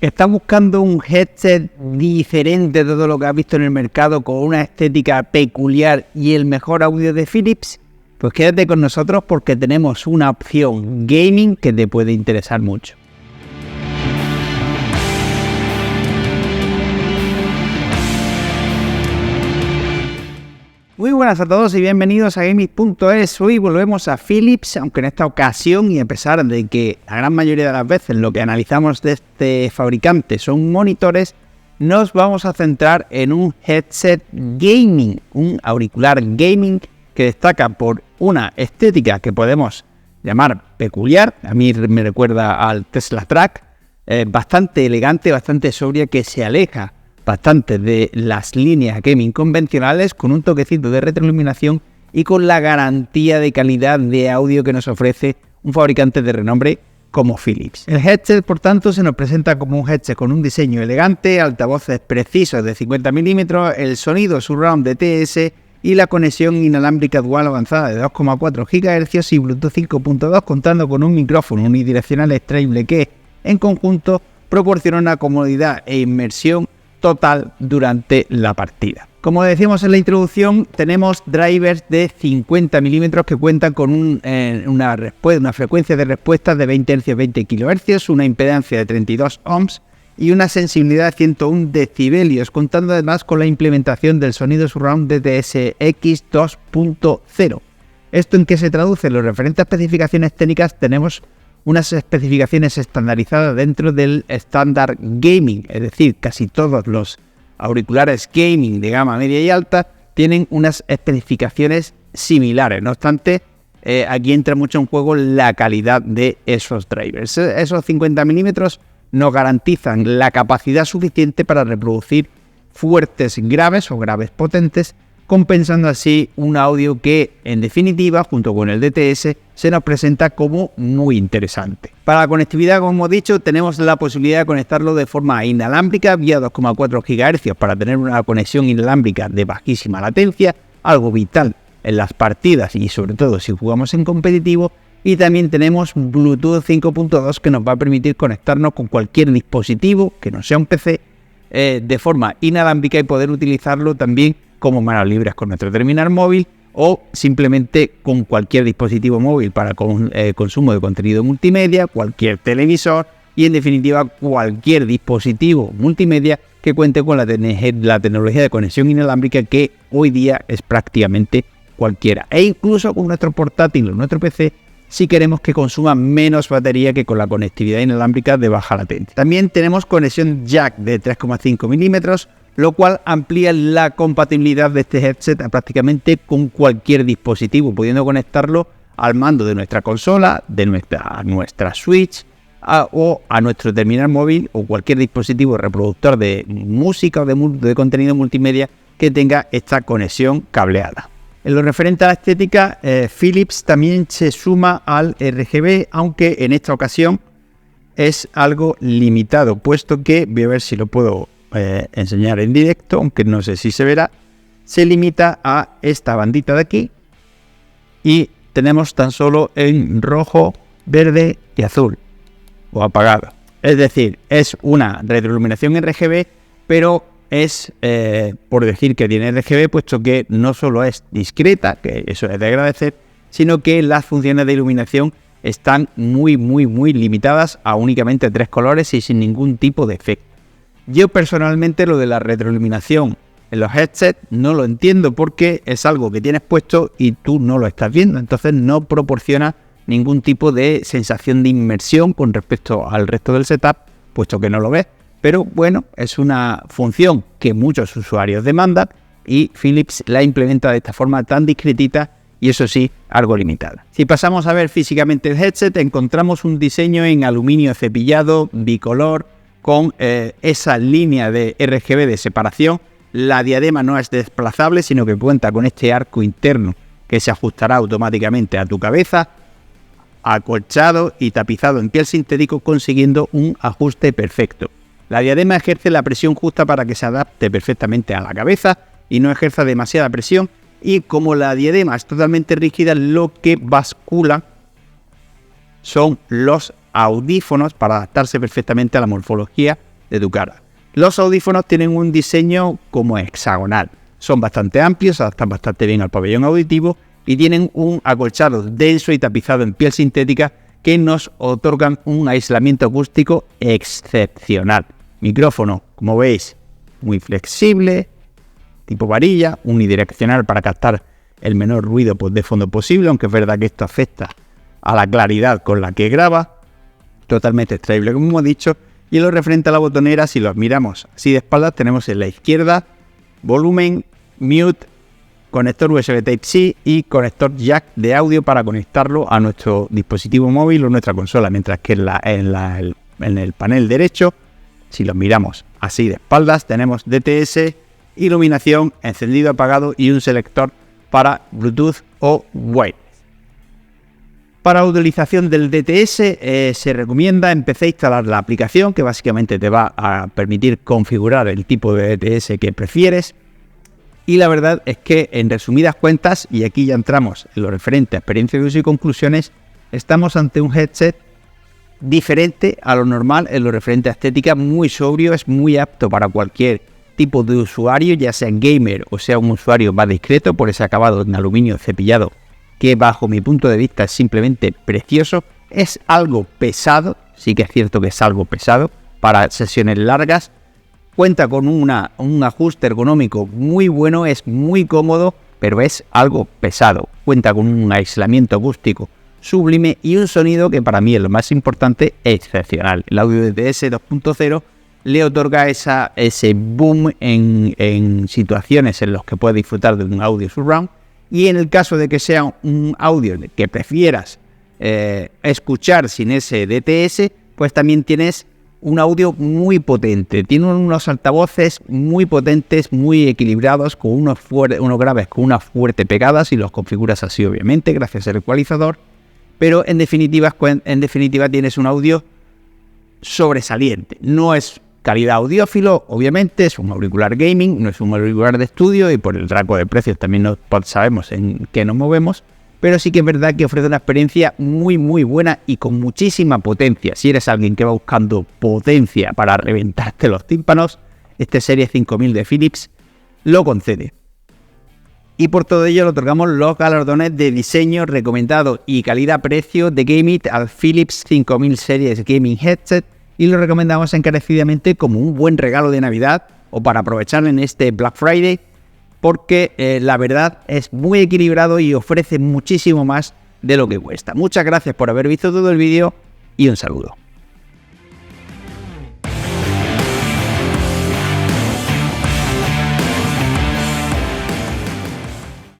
¿Estás buscando un headset diferente de todo lo que has visto en el mercado, con una estética peculiar y el mejor audio de Philips? Pues quédate con nosotros porque tenemos una opción gaming que te puede interesar mucho. Muy buenas a todos y bienvenidos a Gaming.es. Hoy volvemos a Philips, aunque en esta ocasión, y a pesar de que la gran mayoría de las veces lo que analizamos de este fabricante son monitores, nos vamos a centrar en un headset gaming, un auricular gaming que destaca por una estética que podemos llamar peculiar. A mí me recuerda al Tesla Track, bastante elegante, bastante sobria, que se aleja bastante de las líneas gaming convencionales, con un toquecito de retroiluminación y con la garantía de calidad de audio que nos ofrece un fabricante de renombre como Philips. El headset, por tanto, se nos presenta como un headset con un diseño elegante, altavoces precisos de 50 milímetros, el sonido surround DTS y la conexión inalámbrica dual avanzada de 2,4 GHz y Bluetooth 5.2, contando con un micrófono unidireccional extraíble que, en conjunto, proporciona una comodidad e inmersión total durante la partida. Como decíamos en la introducción, tenemos drivers de 50 milímetros que cuentan con una frecuencia de respuesta de 20 Hz, 20 kHz, una impedancia de 32 ohms y una sensibilidad de 101 decibelios, contando además con la implementación del sonido surround DTS X 2.0. ¿Esto en qué se traduce? En las referentes a especificaciones técnicas tenemos unas especificaciones estandarizadas dentro del estándar gaming, es decir, casi todos los auriculares gaming de gama media y alta tienen unas especificaciones similares. No obstante, aquí entra mucho en juego la calidad de esos drivers. Esos 50 milímetros nos garantizan la capacidad suficiente para reproducir fuertes graves o graves potentes, compensando así un audio que, en definitiva, junto con el DTS, se nos presenta como muy interesante. Para la conectividad, como hemos dicho, tenemos la posibilidad de conectarlo de forma inalámbrica vía 2,4 GHz para tener una conexión inalámbrica de bajísima latencia, algo vital en las partidas y sobre todo si jugamos en competitivo. Y también tenemos Bluetooth 5.2 que nos va a permitir conectarnos con cualquier dispositivo que no sea un PC de forma inalámbrica y poder utilizarlo también como manos libres con nuestro terminal móvil o simplemente con cualquier dispositivo móvil para consumo de contenido multimedia, cualquier televisor y en definitiva cualquier dispositivo multimedia que cuente con la tecnología de conexión inalámbrica que hoy día es prácticamente cualquiera, e incluso con nuestro portátil o nuestro PC si queremos que consuma menos batería que con la conectividad inalámbrica de baja latencia. También tenemos conexión jack de 3,5 milímetros, lo cual amplía la compatibilidad de este headset a prácticamente con cualquier dispositivo, pudiendo conectarlo al mando de nuestra consola, de nuestra Switch o a nuestro terminal móvil o cualquier dispositivo reproductor de música o de contenido multimedia que tenga esta conexión cableada. En lo referente a la estética, Philips también se suma al RGB, aunque en esta ocasión es algo limitado, puesto que, voy a ver si lo puedo enseñar en directo, aunque no sé si se verá, se limita a esta bandita de aquí y tenemos tan solo en rojo, verde y azul o apagado. Es decir, es una retroiluminación RGB, pero es por decir que tiene RGB, puesto que no solo es discreta, que eso es de agradecer, sino que las funciones de iluminación están muy limitadas a únicamente 3 colores y sin ningún tipo de efecto. Yo personalmente lo de la retroiluminación en los headsets no lo entiendo porque es algo que tienes puesto y tú no lo estás viendo, entonces no proporciona ningún tipo de sensación de inmersión con respecto al resto del setup, puesto que no lo ves. Pero bueno, es una función que muchos usuarios demandan y Philips la implementa de esta forma tan discretita y eso sí, algo limitada. Si pasamos a ver físicamente el headset, encontramos un diseño en aluminio cepillado, bicolor, con esa línea de RGB de separación. La diadema no es desplazable, sino que cuenta con este arco interno que se ajustará automáticamente a tu cabeza, acolchado y tapizado en piel sintético, consiguiendo un ajuste perfecto. La diadema ejerce la presión justa para que se adapte perfectamente a la cabeza y no ejerza demasiada presión, y como la diadema es totalmente rígida, lo que bascula son los audífonos para adaptarse perfectamente a la morfología de tu cara. Los audífonos tienen un diseño como hexagonal. Son bastante amplios, se adaptan bastante bien al pabellón auditivo y tienen un acolchado denso y tapizado en piel sintética que nos otorgan un aislamiento acústico excepcional. Micrófono, como veis, muy flexible, tipo varilla, unidireccional para captar el menor ruido de fondo posible, aunque es verdad que esto afecta a la claridad con la que graba, totalmente extraíble como hemos dicho. Y lo referente a la botonera, si los miramos así de espaldas, tenemos en la izquierda volumen, mute, conector USB Type-C y conector jack de audio para conectarlo a nuestro dispositivo móvil o nuestra consola, mientras que en el panel derecho, si los miramos así de espaldas, tenemos DTS, iluminación, encendido, apagado y un selector para Bluetooth o Wireless. Para utilización del DTS se recomienda empezar a instalar la aplicación que básicamente te va a permitir configurar el tipo de DTS que prefieres. Y la verdad es que en resumidas cuentas, y aquí ya entramos en lo referente a experiencia de uso y conclusiones, estamos ante un headset diferente a lo normal en lo referente a estética, muy sobrio, es muy apto para cualquier tipo de usuario, ya sea gamer o sea un usuario más discreto, por ese acabado en aluminio cepillado que bajo mi punto de vista es simplemente precioso. Es algo pesado, sí que es cierto que es algo pesado para sesiones largas. Cuenta con un ajuste ergonómico muy bueno, es muy cómodo, pero es algo pesado. Cuenta con un aislamiento acústico sublime y un sonido que para mí es lo más importante, excepcional. El audio DTS 2.0 le otorga ese boom en situaciones en las que puedes disfrutar de un audio surround. Y en el caso de que sea un audio que prefieras escuchar sin ese DTS, pues también tienes un audio muy potente. Tiene unos altavoces muy potentes, muy equilibrados, con unos graves con una fuerte pegada, si los configuras así obviamente, gracias al ecualizador. Pero en definitiva tienes un audio sobresaliente. No es calidad audiófilo, obviamente, es un auricular gaming, no es un auricular de estudio y por el rango de precios también no sabemos en qué nos movemos, pero sí que es verdad que ofrece una experiencia muy muy buena y con muchísima potencia. Si eres alguien que va buscando potencia para reventarte los tímpanos, este Serie 5000 de Philips lo concede. Y por todo ello le otorgamos los galardones de diseño recomendado y calidad-precio de Gameit al Philips 5000 Series Gaming Headset, y lo recomendamos encarecidamente como un buen regalo de Navidad o para aprovechar en este Black Friday, porque la verdad es muy equilibrado y ofrece muchísimo más de lo que cuesta. Muchas gracias por haber visto todo el vídeo y un saludo.